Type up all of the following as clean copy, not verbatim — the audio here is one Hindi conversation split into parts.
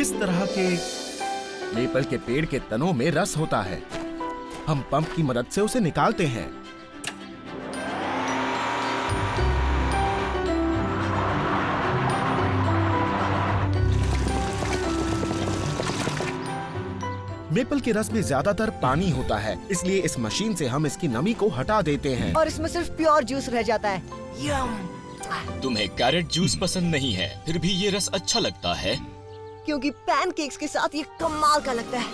इस तरह के मेपल के पेड़ के तनों में रस होता है। हम पंप की मदद से उसे निकालते हैं। मेपल के रस में ज्यादातर पानी होता है, इसलिए इस मशीन से हम इसकी नमी को हटा देते हैं और इसमें सिर्फ प्योर जूस रह जाता है। यम। तुम्हें कैरेट जूस पसंद नहीं है, फिर भी ये रस अच्छा लगता है क्योंकि पैनकेक्स के साथ ये कमाल का लगता है।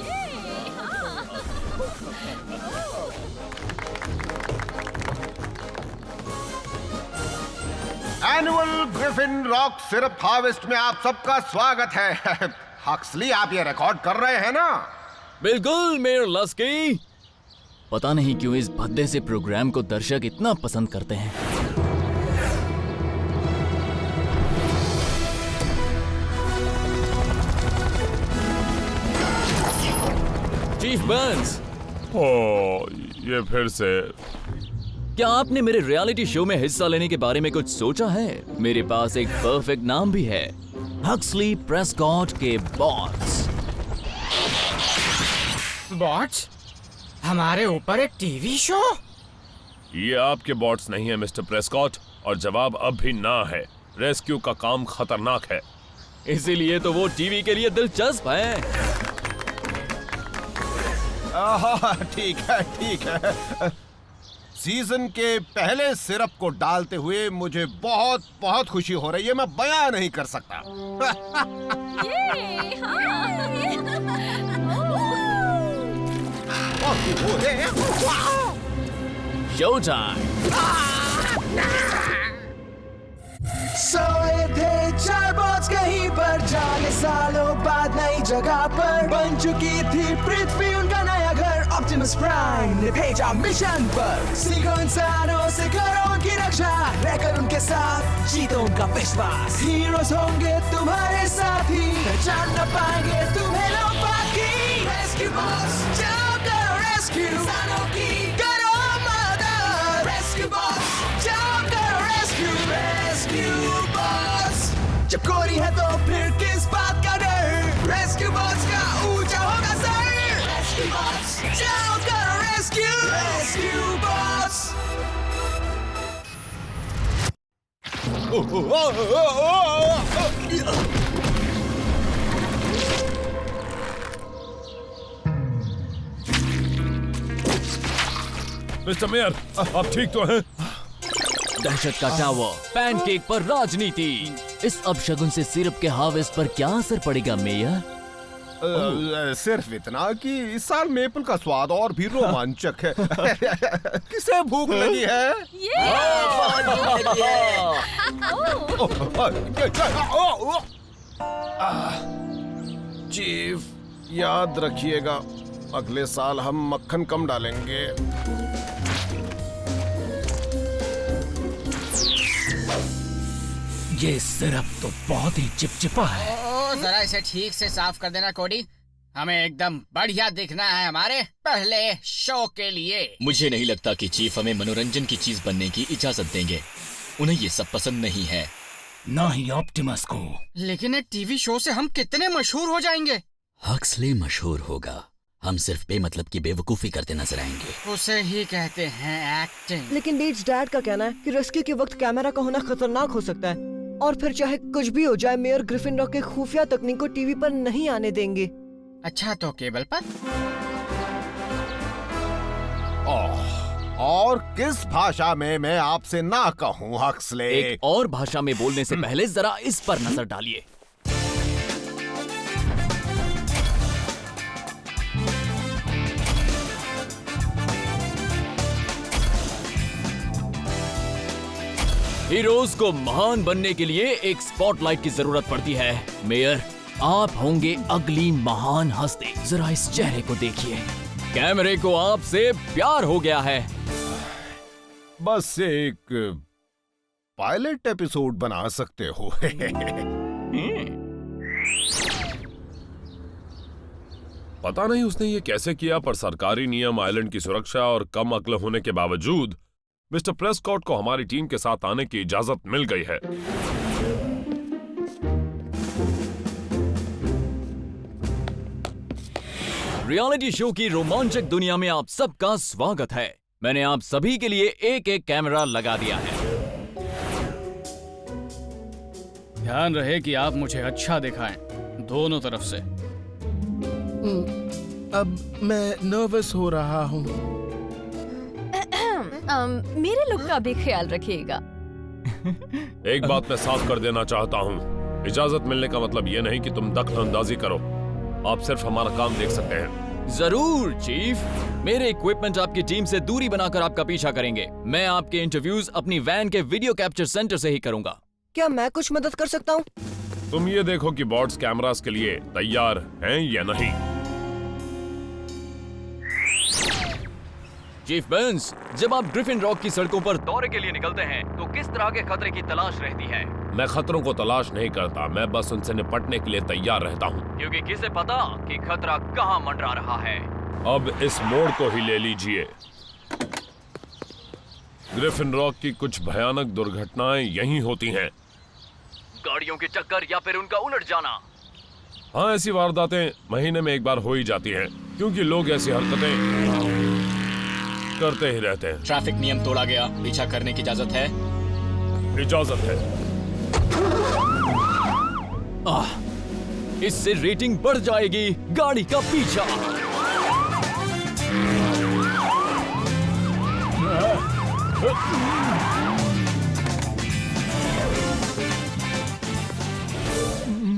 Annual Griffin rock syrup harvest में आप सबका स्वागत है। हक्सली, आप ये रिकॉर्ड कर रहे हैं ना? बिल्कुल मेयर लस्की। पता नहीं क्यों इस भद्दे से प्रोग्राम को दर्शक इतना पसंद करते हैं। चीफ बर्न्स, ये फिर से। क्या आपने मेरे रियलिटी शो में हिस्सा लेने के बारे में कुछ सोचा है? मेरे पास एक परफेक्ट नाम भी है, हक्सली प्रेस्कॉट के बॉट्स। बॉट्स? हमारे ऊपर एक टीवी शो? ये आपके बॉट्स नहीं है मिस्टर प्रेस्कॉट, और जवाब अब भी ना है। रेस्क्यू का काम खतरनाक है, इसीलिए तो वो टीवी के लिए दिलचस्प है। ठीक है, ठीक है। सीजन के पहले सिरप को डालते हुए मुझे बहुत बहुत खुशी हो रही है, मैं बयां नहीं कर सकता। Show time. सोए थे चार बॉट्स कहीं पर जाने, सालों बाद नई जगह पर बन चुकी थी पृथ्वी उनका नया घर। ऑप्टिमस प्राइम ने भेजा मिशन पर, सीखो इंसानों से करो उनकी रक्षा, रहकर उनके साथ जीतो उनका विश्वास। हीरोज होंगे तुम्हारे साथी, पहचान न पाएंगे तुम्हें लोग बाकी। रेस्क्यू बॉस, जाओ करो रेस्क्यू इंसानों की, करो मदद। रेस्क्यू बॉस, जाओ करो रेस्क्यू। रेस्क्यू बॉस, जब कोरी है तो फिर किस बात का डर? रेस्क्यू बॉस का ऊंचा होगा सर। रेस्क्यू बॉस, जाओ करो rescue. Rescue boss. Mister mayor, आप ठीक तो हैं? दहशत का टावर, पैनकेक पर राजनीति। इस अपशगुन से सिरप के हार्वेस्ट पर क्या असर पड़ेगा मेयर? सिर्फ इतना कि इस साल मेपल का स्वाद और भी रोमांचक है। किसे भूख लगी है? चीफ, याद रखिएगा, अगले साल हम मक्खन कम डालेंगे। ये सिरप तो बहुत ही चिपचिपा है। जरा इसे ठीक से साफ कर देना कोडी, हमें एकदम बढ़िया दिखना है हमारे पहले शो के लिए। मुझे नहीं लगता कि चीफ हमें मनोरंजन की चीज बनने की इजाजत देंगे, उन्हें ये सब पसंद नहीं है। ना ही ऑप्टिमस को। लेकिन एक टीवी शो से हम कितने मशहूर हो जाएंगे। हक्सली मशहूर होगा, हम सिर्फ बेमतलब की बेवकूफी करते नजर आएंगे। उसे ही कहते हैं एक्टिंग। लेकिन डीड्स डैड का कहना है कि रेस्क्यू के वक्त कैमरा का होना खतरनाक हो सकता है, और फिर चाहे कुछ भी हो जाए मेयर ग्रिफिंडोर के खुफिया तकनीक को टीवी पर नहीं आने देंगे। अच्छा, तो केबल पर? और किस भाषा में मैं आपसे ना कहूँ हक्सले? एक और भाषा में बोलने से पहले जरा इस पर नजर डालिए। हीरोज को महान बनने के लिए एक स्पॉटलाइट की जरूरत पड़ती है। मेयर, आप होंगे अगली महान हस्ती। जरा इस चेहरे को देखिए, कैमरे को आपसे प्यार हो गया है। बस एक पायलट एपिसोड बना सकते हो। पता नहीं उसने ये कैसे किया, पर सरकारी नियम, आइलैंड की सुरक्षा और कम अक्ल होने के बावजूद मिस्टर प्रेस्कॉट को हमारी टीम के साथ आने की इजाजत मिल गई है। रियलिटी शो की रोमांचक दुनिया में आप सबका स्वागत है। मैंने आप सभी के लिए एक एक कैमरा लगा दिया है। ध्यान रहे कि आप मुझे अच्छा दिखाएं, दोनों तरफ से। अब मैं नर्वस हो रहा हूँ। मेरे लुक का भी ख्याल रखिएगा। एक बात मैं साफ कर देना चाहता हूँ, इजाजत मिलने का मतलब ये नहीं कि तुम दखल अंदाजी करो। आप सिर्फ हमारा काम देख सकते हैं। जरूर चीफ, मेरे इक्विपमेंट आपकी टीम से दूरी बनाकर आपका पीछा करेंगे। मैं आपके इंटरव्यूज अपनी वैन के वीडियो कैप्चर सेंटर से ही करूंगा। क्या मैं कुछ मदद कर सकता हूँ? तुम ये देखो कि बॉट्स कैमरास के लिए तैयार हैं या नहीं। चीफ बेंस, जब आप ग्रिफिन रॉक की सड़कों पर दौरे के लिए निकलते हैं तो किस तरह के खतरे की तलाश रहती है? मैं खतरों को तलाश नहीं करता, मैं बस उनसे निपटने के लिए तैयार रहता हूँ। क्योंकि किसे पता कि खतरा कहाँ मंडरा रहा है। अब इस मोड़ को ही ले लीजिए। ग्रिफिन रॉक की कुछ भयानक दुर्घटनाएं यहीं होती हैं। गाड़ियों की टक्कर या फिर उनका उलट जाना। हाँ, ऐसी वारदातें महीने में एक बार हो ही जाती हैं, क्योंकि लोग ऐसी हरकतें करते ही रहते हैं। ट्रैफिक नियम तोड़ा गया, पीछा करने की इजाजत है? इजाजत है। इससे रेटिंग बढ़ जाएगी। गाड़ी का पीछा।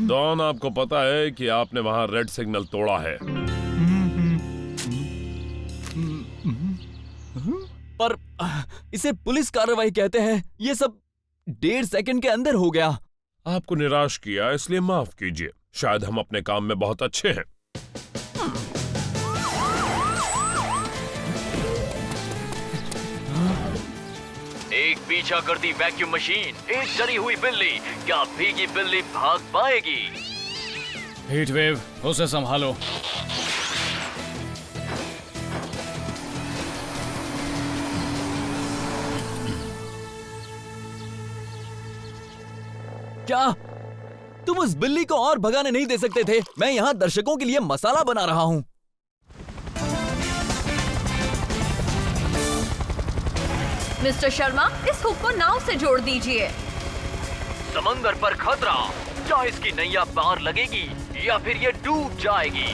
डॉन, आपको पता है कि आपने वहां रेड सिग्नल तोड़ा है। पर इसे पुलिस कार्रवाई कहते हैं। ये सब 1.5 सेकंड के अंदर हो गया। आपको निराश किया, इसलिए माफ कीजिए। शायद हम अपने काम में बहुत अच्छे हैं। एक पीछा करती वैक्यूम मशीन, एक डरी हुई बिल्ली। क्या भीगी बिल्ली भाग पाएगी? हीट वेव, उसे संभालो। क्या तुम उस बिल्ली को और भगाने नहीं दे सकते थे? मैं यहाँ दर्शकों के लिए मसाला बना रहा हूँ। मिस्टर शर्मा, इस हुक को नाव से जोड़ दीजिए। समंदर पर खतरा, क्या इसकी नैया पार लगेगी या फिर ये डूब जाएगी?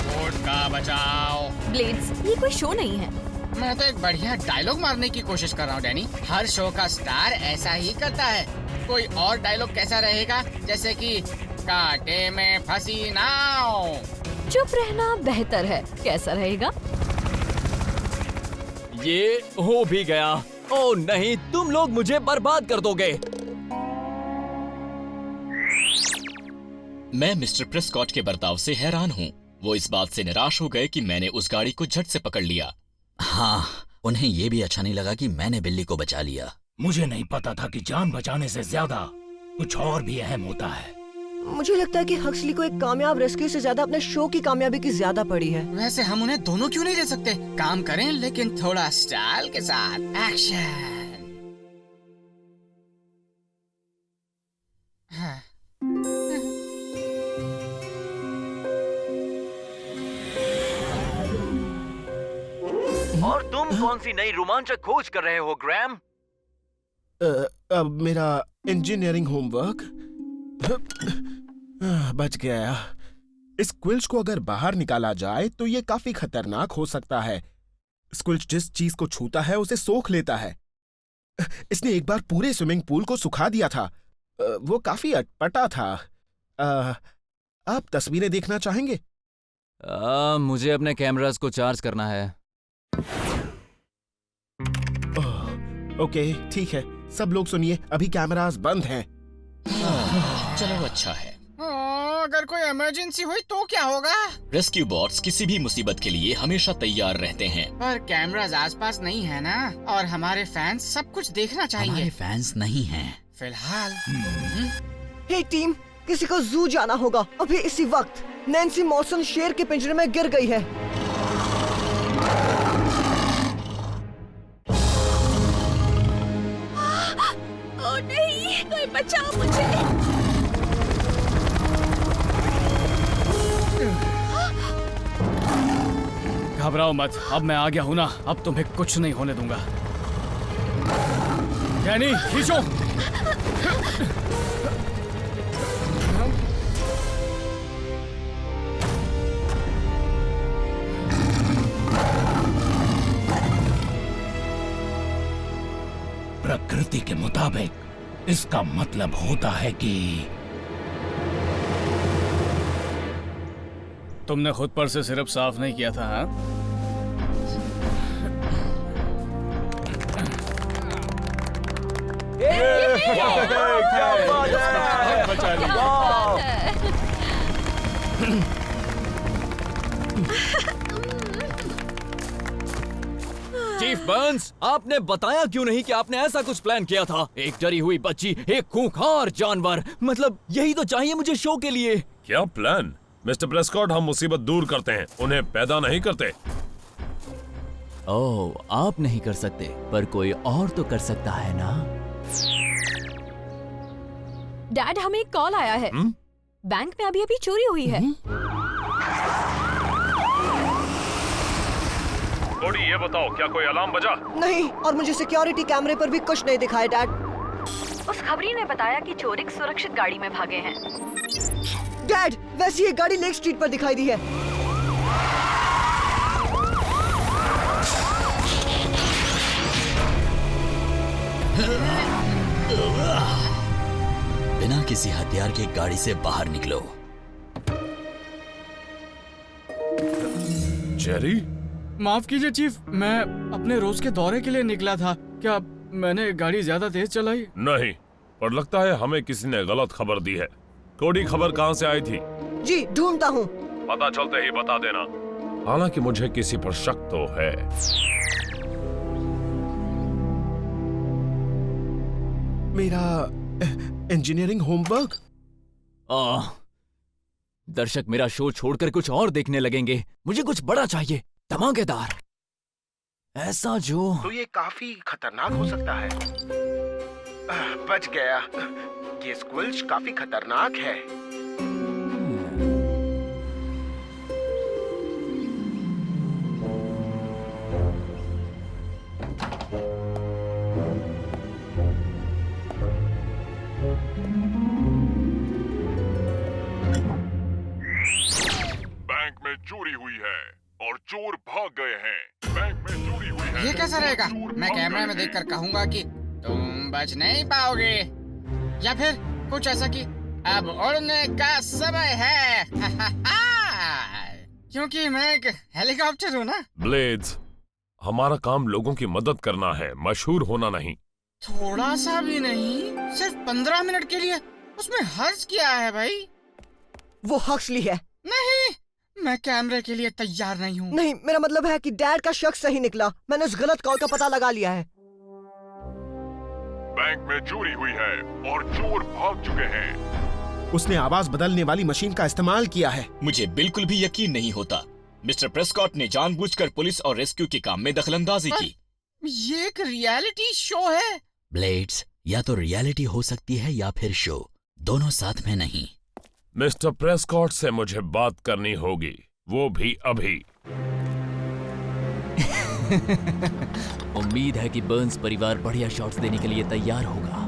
बोट का बचाओ। ब्लेड्स, ये कोई शो नहीं है। मैं तो एक बढ़िया डायलॉग मारने की कोशिश कर रहा हूँ डैनी। हर शो का स्टार ऐसा ही करता है। कोई और डायलॉग कैसा रहेगा? जैसे कि कांटे में फंसी नाव। चुप रहना बेहतर है। कैसा रहेगा? ये हो भी गया। ओह नहीं, तुम लोग मुझे बर्बाद कर दोगे। मैं मिस्टर प्रेस्कॉट के बर्ताव से हैरान हूँ। वो इस बात से निराश हो गए कि मैंने उस गाड़ी को झट से पकड़ लिया। हाँ, उन्हें ये भी अच्छा नहीं लगा कि मैंने बिल्ली को बचा लिया। मुझे नहीं पता था कि जान बचाने से ज्यादा कुछ और भी अहम होता है। मुझे लगता है कि हक्सली को एक कामयाब रेस्क्यू से ज्यादा अपने शो की कामयाबी की ज्यादा पड़ी है। वैसे हम उन्हें दोनों क्यों नहीं दे सकते? काम करें लेकिन थोड़ा स्टाइल के साथ। एक्शन। हाँ। और तुम कौन सी नई रोमांचक खोज कर रहे हो ग्रैम? अब मेरा इंजीनियरिंग होमवर्क बच गया। इस क्विल्च को अगर बाहर निकाला जाए तो ये काफी खतरनाक हो सकता है। स्क्विल्च जिस चीज को छूता है उसे सोख लेता है। इसने एक बार पूरे स्विमिंग पूल को सुखा दिया था। वो काफी अटपटा था। आप तस्वीरें देखना चाहेंगे? मुझे अपने कैमरास को चार्ज करना है। ओके, ठीक है। सब लोग सुनिए, अभी कैमरास बंद हैं। चलो अच्छा है। अगर कोई इमरजेंसी हुई तो क्या होगा? रेस्क्यू बॉट्स किसी भी मुसीबत के लिए हमेशा तैयार रहते हैं। पर कैमरास आसपास नहीं है ना, और हमारे फैंस सब कुछ देखना चाहिए। हमारे फैंस नहीं हैं। फिलहाल। हे टीम, किसी को जू जाना होगा अभी इसी वक्त। नैन्सी मॉसन शेर के पिंजरे में गिर गई है। ओह, नहीं, कोई बचाओ मुझे। घबराओ मत, अब मैं आ गया हूं ना, अब तुम्हें कुछ नहीं होने दूंगा। डैनी, खींचो। प्रकृति के मुताबिक इसका मतलब होता है कि तुमने खुद पर से सिर्फ साफ नहीं किया था, हाँ? चीफ बर्न्स, आपने बताया क्यों नहीं कि आपने ऐसा कुछ प्लान किया था? एक डरी हुई बच्ची, एक खूंखार जानवर, मतलब यही तो चाहिए मुझे शो के लिए। क्या प्लान? मिस्टर प्रेस्कॉट, हम मुसीबत दूर करते हैं, उन्हें पैदा नहीं करते। ओह, आप नहीं कर सकते, पर कोई और तो कर सकता है ना? डैड, हमें एक कॉल आया है। बैंक में अभी चोरी हुई है। कोडी, ये बताओ, क्या कोई अलार्म बजा? नहीं, और मुझे सिक्योरिटी कैमरे पर भी कुछ नहीं दिखाया डैड। उस खबरी ने बताया कि चोर एक सुरक्षित गाड़ी में भागे हैं। डैड, वैसी एक गाड़ी लेक स्ट्रीट पर दिखाई दी है। बिना किसी हथियार की गाड़ी से बाहर निकलो। जेरी? माफ कीजिए चीफ, मैं अपने रोज के दौरे के लिए निकला था। क्या मैंने गाड़ी ज्यादा तेज चलाई? नहीं, पर लगता है हमें किसी ने गलत खबर दी है। कोडी, खबर कहाँ से आई थी? जी, ढूंढता हूँ। पता चलते ही बता देना। हालांकि मुझे किसी पर शक तो है। मेरा इंजीनियरिंग होमवर्क। दर्शक मेरा शो छोड़कर कुछ और देखने लगेंगे। मुझे कुछ बड़ा चाहिए, धमाकेदार, ऐसा जो। तो ये काफी खतरनाक हो सकता है। बच गया। ये स्क्विल्च काफी खतरनाक है। बैंक में चोरी हुई है और चोर भाग गए हैं। बैंक में चोरी हुई है। ये कैसा रहेगा? मैं कैमरे में देखकर कहूंगा कि तुम बच नहीं पाओगे, या फिर कुछ ऐसा कि अब उड़ने का समय है। क्योंकि मैं एक हेलीकॉप्टर हूँ ना। ब्लेड्स, हमारा काम लोगों की मदद करना है, मशहूर होना नहीं। थोड़ा सा भी नहीं, सिर्फ 15 मिनट के लिए। उसमें हर्ज क्या है भाई? वो हक्सली है। नहीं, मैं कैमरे के लिए तैयार नहीं हूँ। नहीं, मेरा मतलब है कि डैड का शक सही निकला। मैंने उस गलत कॉल का पता लगा लिया है। बैंक में चोरी हुई है और चोर भाग चुके हैं। उसने आवाज बदलने वाली मशीन का इस्तेमाल किया है। मुझे बिल्कुल भी यकीन नहीं होता। मिस्टर प्रेस्कॉट ने जानबूझकर पुलिस और रेस्क्यू के काम में दखलंदाजी की। ये एक रियलिटी शो है। ब्लेड्स, या तो रियलिटी हो सकती है या फिर शो, दोनों साथ में नहीं। मिस्टर प्रेस्कॉट से मुझे बात करनी होगी, वो भी अभी। उम्मीद है कि बर्न्स परिवार बढ़िया शॉट्स देने के लिए तैयार होगा।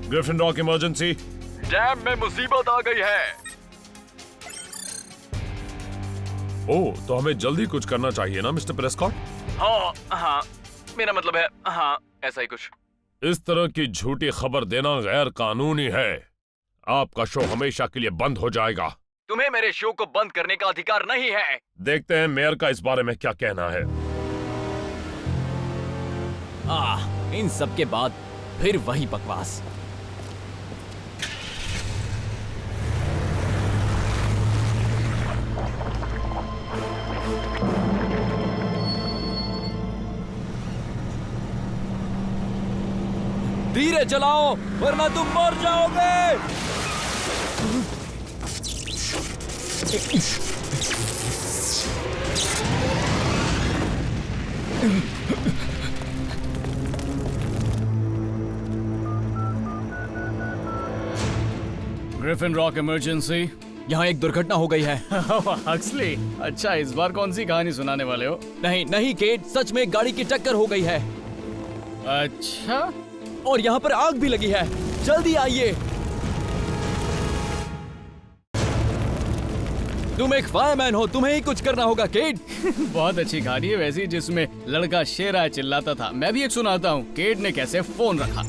ग्रिफिंडॉर इमरजेंसी। डैम में मुसीबत आ गई है। ओह, तो हमें जल्दी कुछ करना चाहिए ना मिस्टर प्रेस्कॉट? हाँ, मेरा मतलब है, हाँ, ऐसा ही कुछ। इस तरह की झूठी खबर देना गैर कानूनी है। आपका शो हमेशा के लिए बंद हो जाएगा। तुम्हें मेरे शो को बंद करने का अधिकार नहीं है। देखते हैं मेयर का इस बारे में क्या कहना है। इन सब के बाद फिर वही बकवास। धीरे चलाओ वरना तुम मर जाओगे। Griffin rock emergency. यहाँ एक दुर्घटना हो गई है। हक्सली, अच्छा इस बार कौन सी कहानी सुनाने वाले हो? नहीं नहीं केट, सच में गाड़ी की टक्कर हो गई है। अच्छा, और यहाँ पर आग भी लगी है। जल्दी आइए। तुम एक फायरमैन हो, तुम्हें ही कुछ करना होगा केट। बहुत अच्छी कहानी है वैसी, जिसमें लड़का शेर आए चिल्लाता था। मैं भी एक सुनाता हूँ, केट ने कैसे फोन रखा।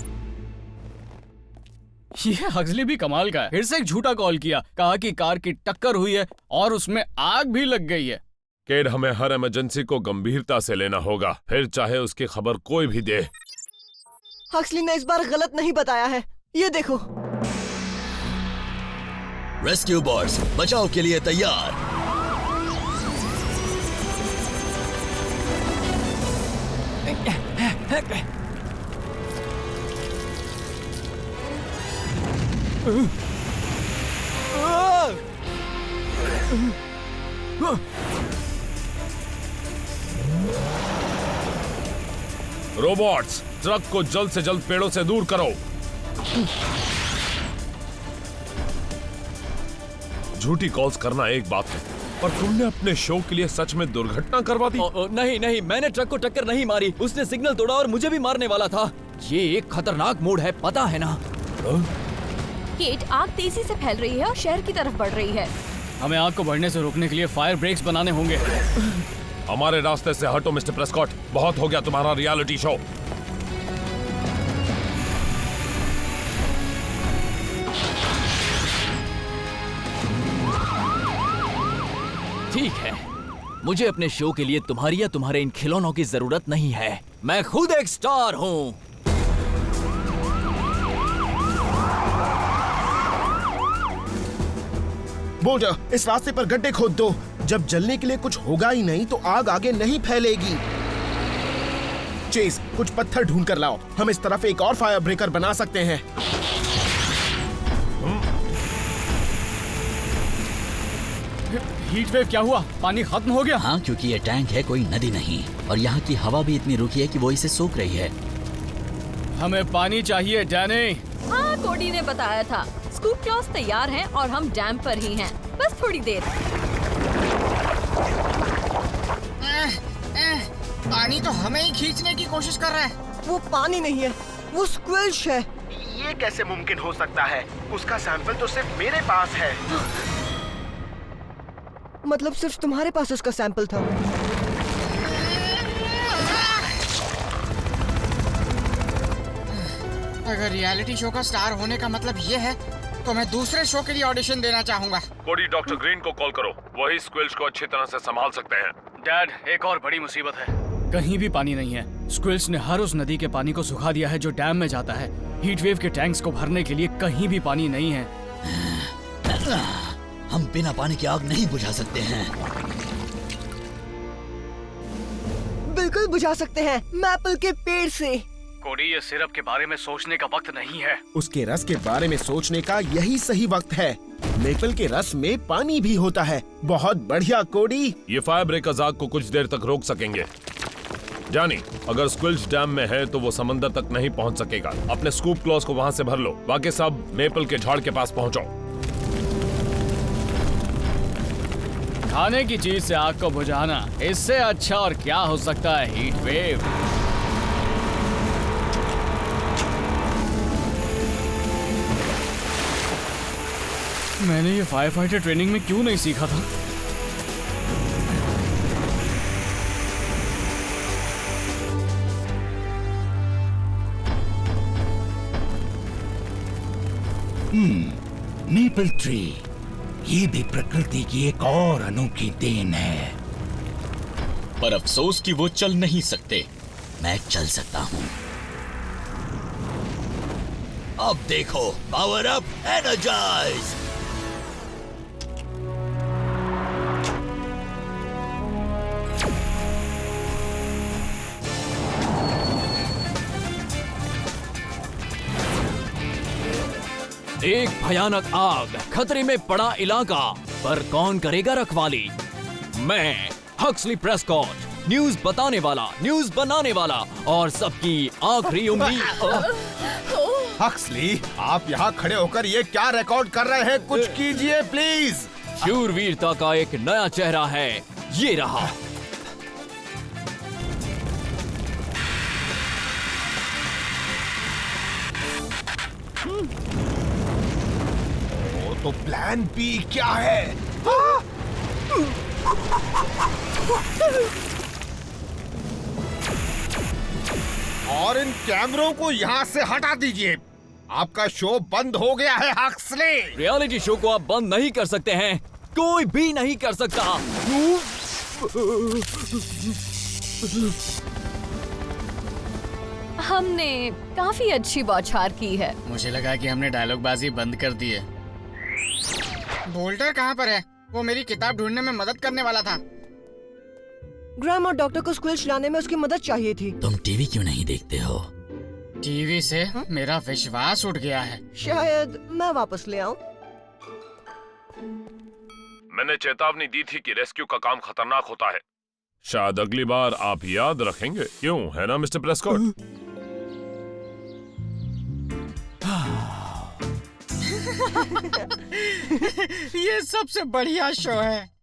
ये हक्सली भी कमाल का है। फिर से एक झूठा कॉल किया, कहा कि कार की टक्कर हुई है और उसमें आग भी लग गई है। केट, हमें हर इमरजेंसी को गंभीरता से लेना होगा, फिर चाहे उसकी खबर कोई भी दे। हक्सली ने इस बार गलत नहीं बताया है, ये देखो। रेस्क्यू बॉट्स बचाव के लिए तैयार। रोबोट्स, ट्रक को जल्द से जल्द पेड़ों से दूर करो। झूठी कॉल्स करना एक बात है, पर तुमने अपने शो के लिए सच में दुर्घटना करवा दी। नहीं नहीं, मैंने ट्रक को टक्कर नहीं मारी। उसने सिग्नल तोड़ा और मुझे भी मारने वाला था। ये एक खतरनाक मोड़ है, पता है ना? केट, आग तेजी से फैल रही है और शहर की तरफ बढ़ रही है। हमें आग को बढ़ने से रोकने के लिए फायर ब्रेक्स बनाने होंगे। हमारे रास्ते से हटो मिस्टर प्रेस्कॉट, बहुत हो गया तुम्हारा रियलिटी शो। ठीक है, मुझे अपने शो के लिए तुम्हारी या तुम्हारे इन खिलौनों की जरूरत नहीं है। मैं खुद एक स्टार हूँ। बोल्डर, इस रास्ते पर गड्ढे खोद दो। जब जलने के लिए कुछ होगा ही नहीं तो आग आगे नहीं फैलेगी। चेस, कुछ पत्थर ढूंढ कर लाओ, हम इस तरफ एक और फायर ब्रेकर बना सकते हैं। हीट वेव क्या हुआ? पानी खत्म हो गया? हाँ, क्योंकि ये टैंक है, कोई नदी नहीं, और यहाँ की हवा भी इतनी रुकी है कि वो इसे सोख रही है। हमें पानी चाहिए डैनी। हाँ, कोडी ने बताया था। स्कूप क्लॉथ्स तैयार हैं और हम डैम पर ही हैं। बस थोड़ी देर। पानी तो हमें ही खींचने की कोशिश कर रहा है। वो पानी नहीं है, वो स्क्विल्श है। ये कैसे मुमकिन हो सकता है? उसका सैंपल तो सिर्फ मेरे पास है। मतलब सिर्फ तुम्हारे पास उसका सैंपल था? अगर रियलिटी शो का स्टार होने का मतलब ये है, तो मैं दूसरे शो के लिए ऑडिशन देना चाहूंगा। कोडी, डॉक्टर ग्रीन को कॉल करो, वही स्क्विल्स को अच्छी तरह से संभाल सकते हैं। डैड, एक और बड़ी मुसीबत है। कहीं भी पानी नहीं है। स्क्विल्स ने हर उस नदी के पानी को सुखा दिया है जो डैम में जाता है। हीट वेव के टैंक्स को भरने के लिए कहीं भी पानी नहीं है। हम बिना पानी की आग नहीं बुझा सकते हैं। बिल्कुल बुझा सकते हैं, मैपल के पेड़ से। कोडी, ये सिरप के बारे में सोचने का वक्त नहीं है। उसके रस के बारे में सोचने का यही सही वक्त है। मेपल के रस में पानी भी होता है। बहुत बढ़िया कोडी। ये फायर ब्रेकर्स आग को कुछ देर तक रोक सकेंगे। जानी, अगर स्क्विल्स डैम में है तो वो समंदर तक नहीं पहुंच सकेगा। अपने स्कूप क्लॉथ को वहां से भर लो, बाकी सब मेपल के झाड़ के पास पहुंचो। खाने की चीज से आग को बुझाना, इससे अच्छा और क्या हो सकता है? Heat wave. मैंने ये फायर फाइटर ट्रेनिंग में क्यों नहीं सीखा था? मेपल ट्री, ये भी प्रकृति की एक और अनोखी देन है। पर अफसोस कि वो चल नहीं सकते। मैं चल सकता हूँ। अब देखो, पावर अप, एनर्जाइज। एक भयानक आग, खतरे में पड़ा इलाका, पर कौन करेगा रखवाली? मैं हक्सली प्रेस्कॉट, न्यूज बताने वाला, न्यूज बनाने वाला और सबकी आखिरी उम्मीद। हक्सली, आप यहाँ खड़े होकर ये क्या रिकॉर्ड कर रहे हैं? कुछ कीजिए प्लीज। शूरवीरता का एक नया चेहरा है, ये रहा। तो प्लान बी क्या है? और इन कैमरों को यहाँ से हटा दीजिए। आपका शो बंद हो गया है हक्सले। रियलिटी शो को आप बंद नहीं कर सकते हैं, कोई भी नहीं कर सकता। हमने काफी अच्छी बौछार की है। मुझे लगा कि हमने डायलॉग बाजी बंद कर दी है। बोल्टर कहाँ पर है? वो मेरी किताब ढूंढने में मदद करने वाला था। ग्रैम और डॉक्टर को स्क्विल्च लाने में उसकी मदद चाहिए थी। तुम टीवी क्यों नहीं देखते हो? टीवी से मेरा विश्वास उठ गया है। शायद मैं वापस ले आऊं। मैंने चेतावनी दी थी कि रेस्क्यू का काम खतरनाक होता है। शायद अगली बार आप याद रखेंगे, क्यों है ना मिस्टर प्रेस्कॉट? ये सबसे बढ़िया शो है।